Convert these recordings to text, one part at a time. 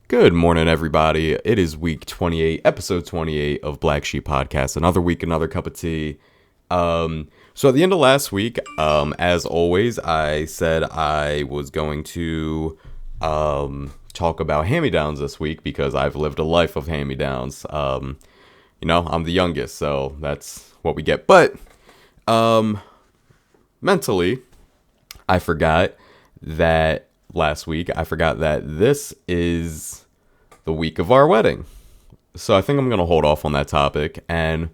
Good morning, everybody. It is week 28, episode 28 of Black Sheep Podcast. Another week, another cup of tea. So at the end of last week, as always, I said I was going to talk about hand-me-downs this week because I've lived a life of hand-me-downs. I'm the youngest, so that's what we get. But mentally, I forgot that this is the week of our wedding. So I think I'm going to hold off on that topic and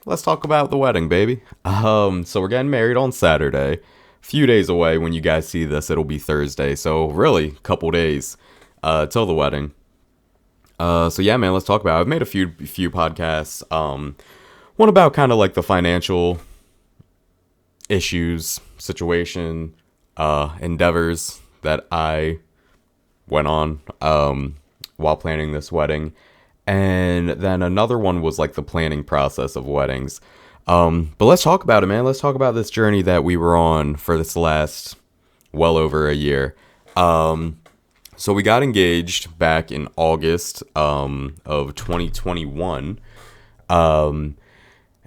let's talk about the wedding, baby. So we're getting married on Saturday. A few days away. When you guys see this, it'll be Thursday. So really, a couple days till the wedding. So yeah, man, let's talk about it. I've made a few podcasts. One about kind of like the financial issues, situation, endeavors that I went on while planning this wedding. And then another one was like the planning process of weddings. But let's talk about it, man. Let's talk about this journey that we were on for this last well over a year. So we got engaged back in August of 2021. And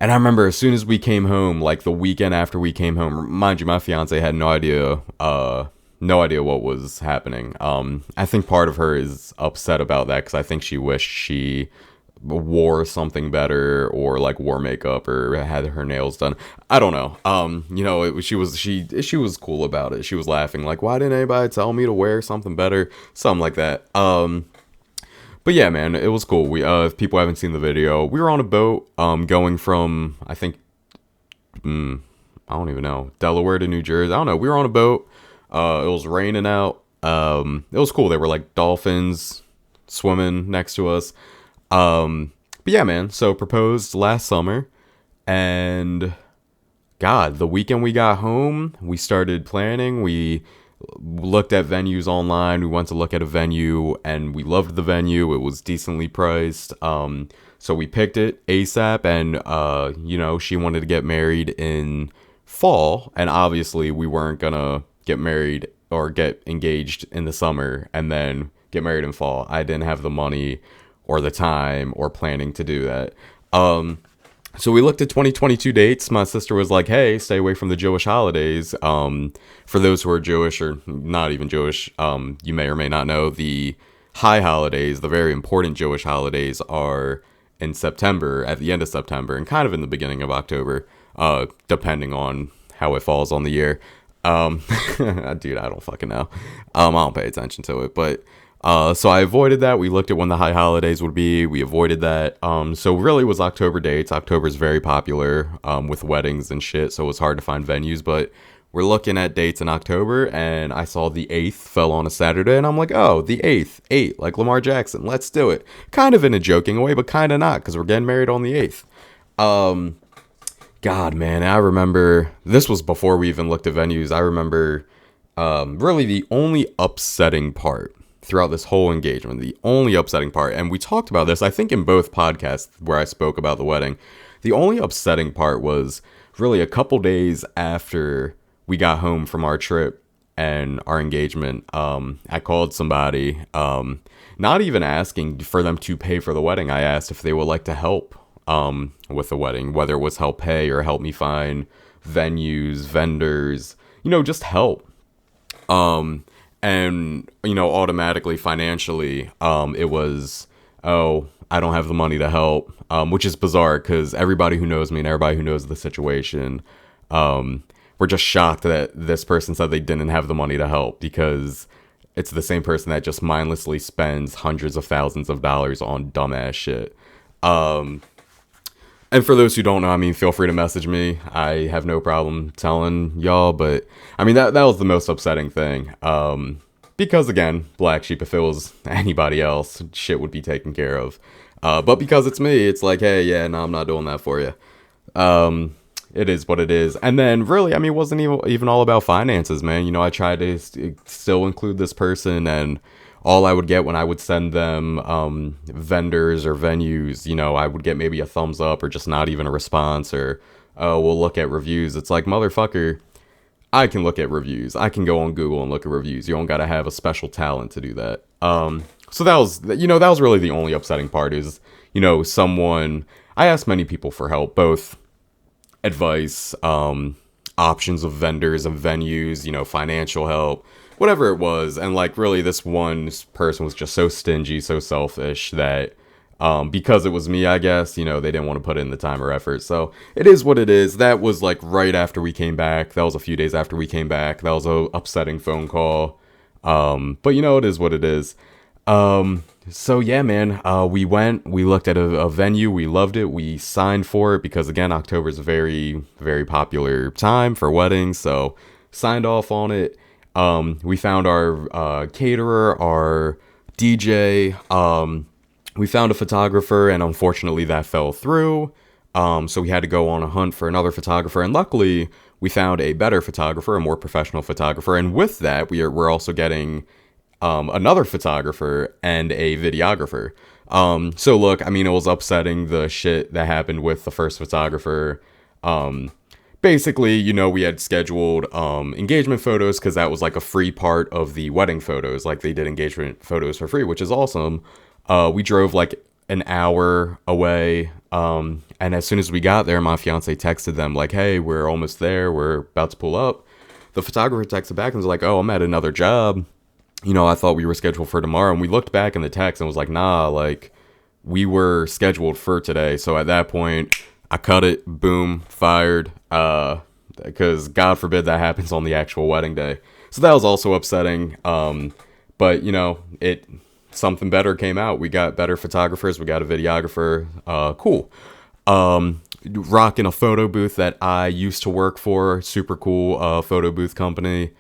I remember as soon as we came home, like the weekend after we came home, mind you, my fiance had no idea what was happening. I think part of her is upset about that because I think she wished she wore something better or like wore makeup or had her nails done. I don't know. She was cool about it. She was laughing like, why didn't anybody tell me to wear something better? Something like that. But yeah, man, it was cool. If people haven't seen the video, we were on a boat, going from, I think, I don't even know, Delaware to New Jersey. I don't know. We were on a boat. It was raining out. It was cool. There were like dolphins swimming next to us. But yeah, man. So proposed last summer, and God, the weekend we got home, we started planning. We looked at venues online. We went to look at a venue, and we loved the venue. It was decently priced. So we picked it ASAP, and she wanted to get married in fall, and obviously we weren't gonna get married or get engaged in the summer and then get married in fall. I didn't have the money or the time or planning to do that. So we looked at 2022 dates. My sister was like, hey, stay away from the Jewish holidays. For those who are Jewish or not even Jewish, you may or may not know the high holidays, the very important Jewish holidays, are in September, at the end of September, and kind of in the beginning of October, depending on how it falls on the year. Dude, I don't fucking know. I don't pay attention to it, but so I avoided that. We looked at when the high holidays would be. We avoided that. So really it was October dates. October is very popular with weddings and shit, so it was hard to find venues, but we're looking at dates in October, and I saw the 8th fell on a Saturday, and I'm like, oh, the 8th, 8, like Lamar Jackson, let's do it. Kind of in a joking way, but kind of not, because we're getting married on the 8th. God, man, I remember, this was before we even looked at venues. I remember really the only upsetting part throughout this whole engagement, the only upsetting part, and we talked about this, I think, in both podcasts where I spoke about the wedding. The only upsetting part was really a couple days after we got home from our trip and our engagement. I called somebody, not even asking for them to pay for the wedding. I asked if they would like to help with the wedding, whether it was help pay or help me find venues, vendors, just help. And automatically financially, it was, oh, I don't have the money to help, which is bizarre because everybody who knows me and everybody who knows the situation, were just shocked that this person said they didn't have the money to help, because it's the same person that just mindlessly spends hundreds of thousands of dollars on dumbass shit. And for those who don't know, feel free to message me. I have no problem telling y'all, but that was the most upsetting thing. Because again, Black Sheep, if it was anybody else, shit would be taken care of. But because it's me, it's like, hey, yeah, no, I'm not doing that for you. It is what it is. And then really, it wasn't even all about finances, man. I tried to still include this person, and all I would get when I would send them vendors or venues, I would get maybe a thumbs up or just not even a response, or, oh, we'll look at reviews. It's like, motherfucker, I can look at reviews. I can go on Google and look at reviews. You don't got to have a special talent to do that. So that was, that was really the only upsetting part is, I asked many people for help, both advice, options of vendors and venues, financial help, whatever it was. And like really this one person was just so stingy, so selfish that because it was me, I guess, they didn't want to put in the time or effort. So it is what it is. That was like right after we came back. That was a few days after we came back. That was a upsetting phone call. But it is what it is. So yeah, man, we looked at a venue, we loved it, we signed for it because again, October is a very, very popular time for weddings, so signed off on it. We found our, caterer, our DJ, we found a photographer and unfortunately that fell through. So we had to go on a hunt for another photographer and luckily we found a better photographer, a more professional photographer. And with that, we're also getting another photographer and a videographer. So look, I mean, it was upsetting the shit that happened with the first photographer. Basically, we had scheduled engagement photos because that was like a free part of the wedding photos. Like they did engagement photos for free, which is awesome. We drove like an hour away. And as soon as we got there, my fiance texted them like, hey, we're almost there. We're about to pull up. The photographer texted back and was like, oh, I'm at another job. I thought we were scheduled for tomorrow. And we looked back in the text and was like, nah, like we were scheduled for today. So at that point, I cut it, boom, fired. Because God forbid that happens on the actual wedding day. So that was also upsetting. But something better came out. We got better photographers. We got a videographer. Cool. Rocking a photo booth that I used to work for. Super cool photo booth company.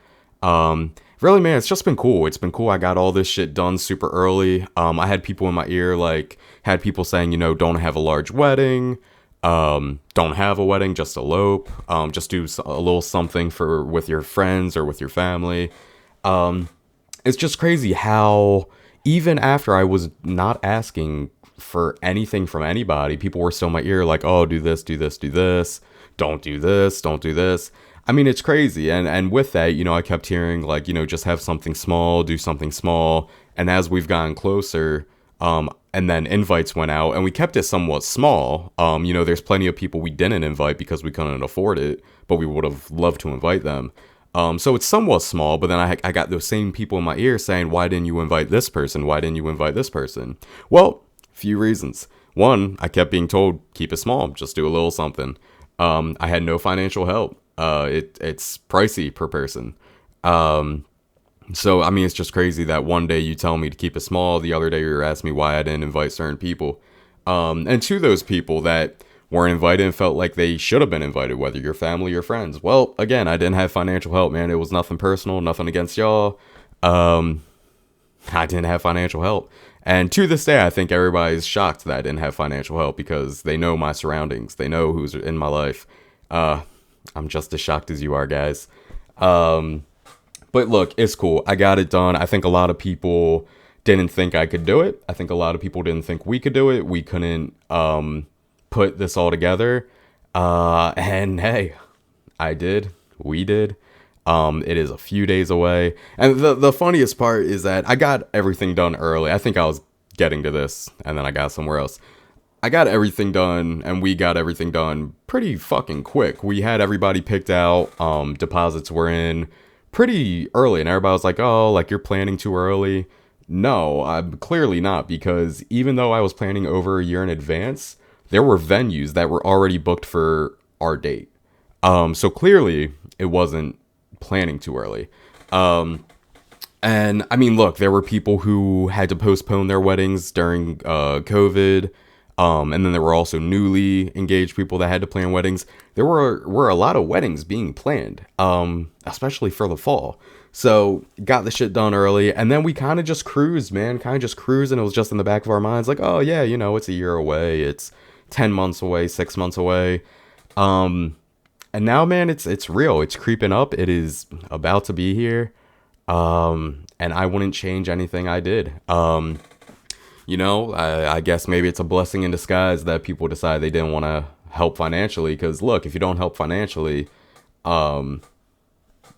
Really, man, it's just been cool. It's been cool. I got all this shit done super early. I had people in my ear, had people saying, don't have a large wedding. Don't have a wedding, just elope. Just do a little something with your friends or with your family. It's just crazy how even after I was not asking for anything from anybody, people were still in my ear like, oh, do this, do this, do this. Don't do this, don't do this. I mean, it's crazy. And with that, I kept hearing like, just have something small, do something small. And as we've gotten closer, and then invites went out and we kept it somewhat small. There's plenty of people we didn't invite because we couldn't afford it, but we would have loved to invite them. So it's somewhat small, but then I got those same people in my ear saying, why didn't you invite this person? Why didn't you invite this person? Well, few reasons. One, I kept being told, keep it small, just do a little something. I had no financial help. It's pricey per person. So, I mean, it's just crazy that one day you tell me to keep it small, the other day you're asking me why I didn't invite certain people. And to those people that weren't invited and felt like they should have been invited, whether you're family or friends. Well, again, I didn't have financial help, man. It was nothing personal, nothing against y'all. I didn't have financial help. And to this day, I think everybody's shocked that I didn't have financial help because they know my surroundings. They know who's in my life. I'm just as shocked as you are, guys. But look, it's cool. I got it done. I think a lot of people didn't think I could do it. I think a lot of people didn't think we could do it. We couldn't put this all together. And hey, I did. We did. It is a few days away. And the funniest part is that I got everything done early. I think I was getting to this and then I got somewhere else. I got everything done and we got everything done pretty fucking quick. We had everybody picked out. Deposits were in pretty early and everybody was like, oh, like you're planning too early. No, I'm clearly not, because even though I was planning over a year in advance, there were venues that were already booked for our date. So clearly it wasn't planning too early. And I mean, look, there were people who had to postpone their weddings during COVID. And then there were also newly engaged people that had to plan weddings. There were a lot of weddings being planned, especially for the fall. So got the shit done early, and then we kind of just cruised, man. Kind of just cruised, and it was just in the back of our minds, like, oh yeah, it's a year away, it's 10 months away, 6 months away. And now, man, it's real. It's creeping up. It is about to be here. And I wouldn't change anything I did. I guess maybe it's a blessing in disguise that people decide they didn't want to help financially. Because look, if you don't help financially,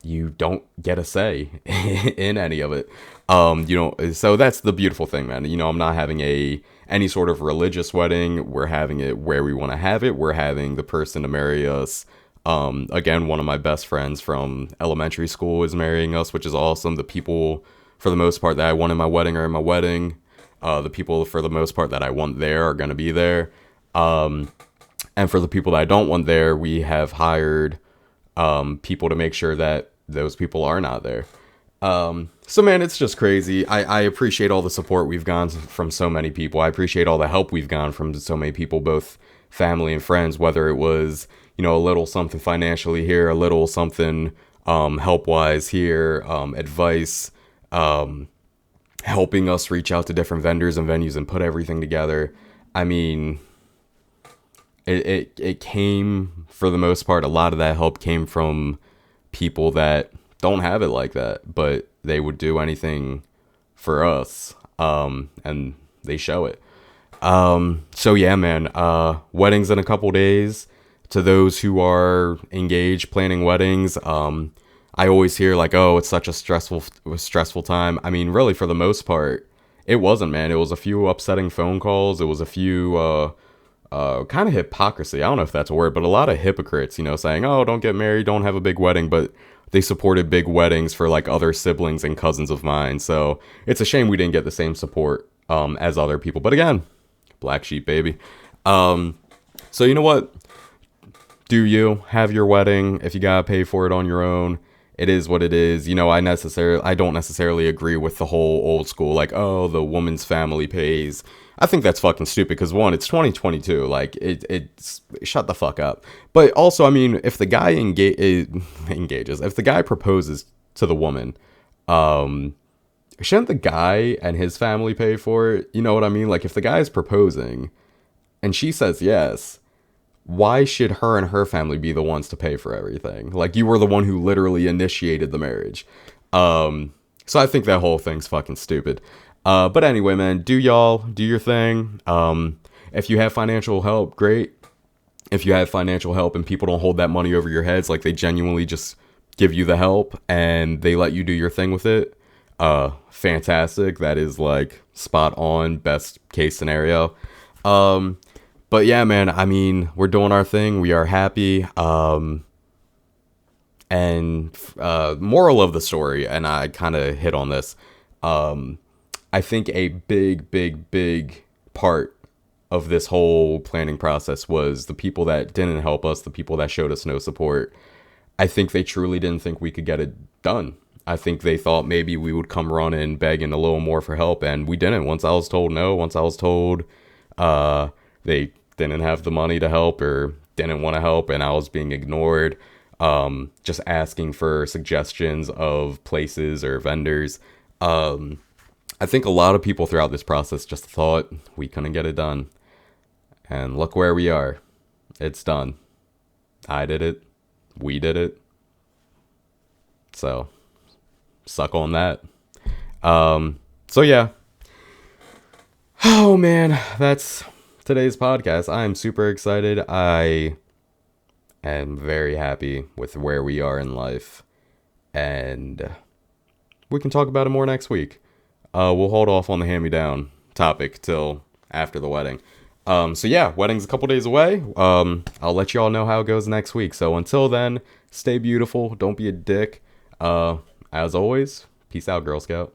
you don't get a say in any of it. So that's the beautiful thing, man. I'm not having any sort of religious wedding. We're having it where we want to have it. We're having the person to marry us. Again, one of my best friends from elementary school is marrying us, which is awesome. The people, for the most part, that I want in my wedding are in my wedding. The people, for the most part, that I want there are going to be there. And for the people that I don't want there, we have hired people to make sure that those people are not there. So man, it's just crazy. I appreciate all the support we've gotten from so many people. I appreciate all the help we've gotten from so many people, both family and friends, whether it was, a little something financially here, a little something help wise here, advice, helping us reach out to different vendors and venues and put everything together. I mean, it came, for the most part, a lot of that help came from people that don't have it like that, but they would do anything for us, and they show it. So yeah, man, weddings in a couple days. To those who are engaged planning weddings, I always hear like, oh, it's such a stressful time. I mean, really, for the most part, it wasn't, man. It was a few upsetting phone calls. It was a few, kind of hypocrisy. I don't know if that's a word, but a lot of hypocrites, saying, oh, don't get married, don't have a big wedding, but they supported big weddings for like other siblings and cousins of mine. So it's a shame we didn't get the same support, as other people. But again, black sheep, baby. So you know what? Do you have your wedding? If you gotta pay for it on your own, it is what it is. I don't necessarily agree with the whole old school, like, oh, the woman's family pays. I think that's fucking stupid because, one, it's 2022. Like, it's shut the fuck up. But also, I mean, if the guy engages, if the guy proposes to the woman, shouldn't the guy and his family pay for it? You know what I mean? Like, if the guy is proposing and she says yes, why should her and her family be the ones to pay for everything? Like, you were the one who literally initiated the marriage. So I think that whole thing's fucking stupid. But anyway, man, do your thing. If you have financial help, great. If you have financial help and people don't hold that money over your heads, like they genuinely just give you the help and they let you do your thing with it, fantastic. That is like spot on, best case scenario. But yeah, man, I mean, we're doing our thing. We are happy. And moral of the story, and I kind of hit on this. I think a big part of this whole planning process was the people that didn't help us, the people that showed us no support. I think they truly didn't think we could get it done. I think they thought maybe we would come running, begging a little more for help, and we didn't. Once I was told no, once I was told they didn't have the money to help or didn't want to help, and I was being ignored, just asking for suggestions of places or vendors. I think a lot of people throughout this process just thought we couldn't get it done. And look where we are. It's done. I did it. We did it. So, suck on that. So yeah. Oh man, that's today's podcast. I'm super excited. I am very happy with where we are in life. And we can talk about it more next week. We'll hold off on the hand-me-down topic till after the wedding. So yeah, wedding's a couple days away. I'll let you all know how it goes next week. So until then, stay beautiful. Don't be a dick. As always, peace out, Girl Scout.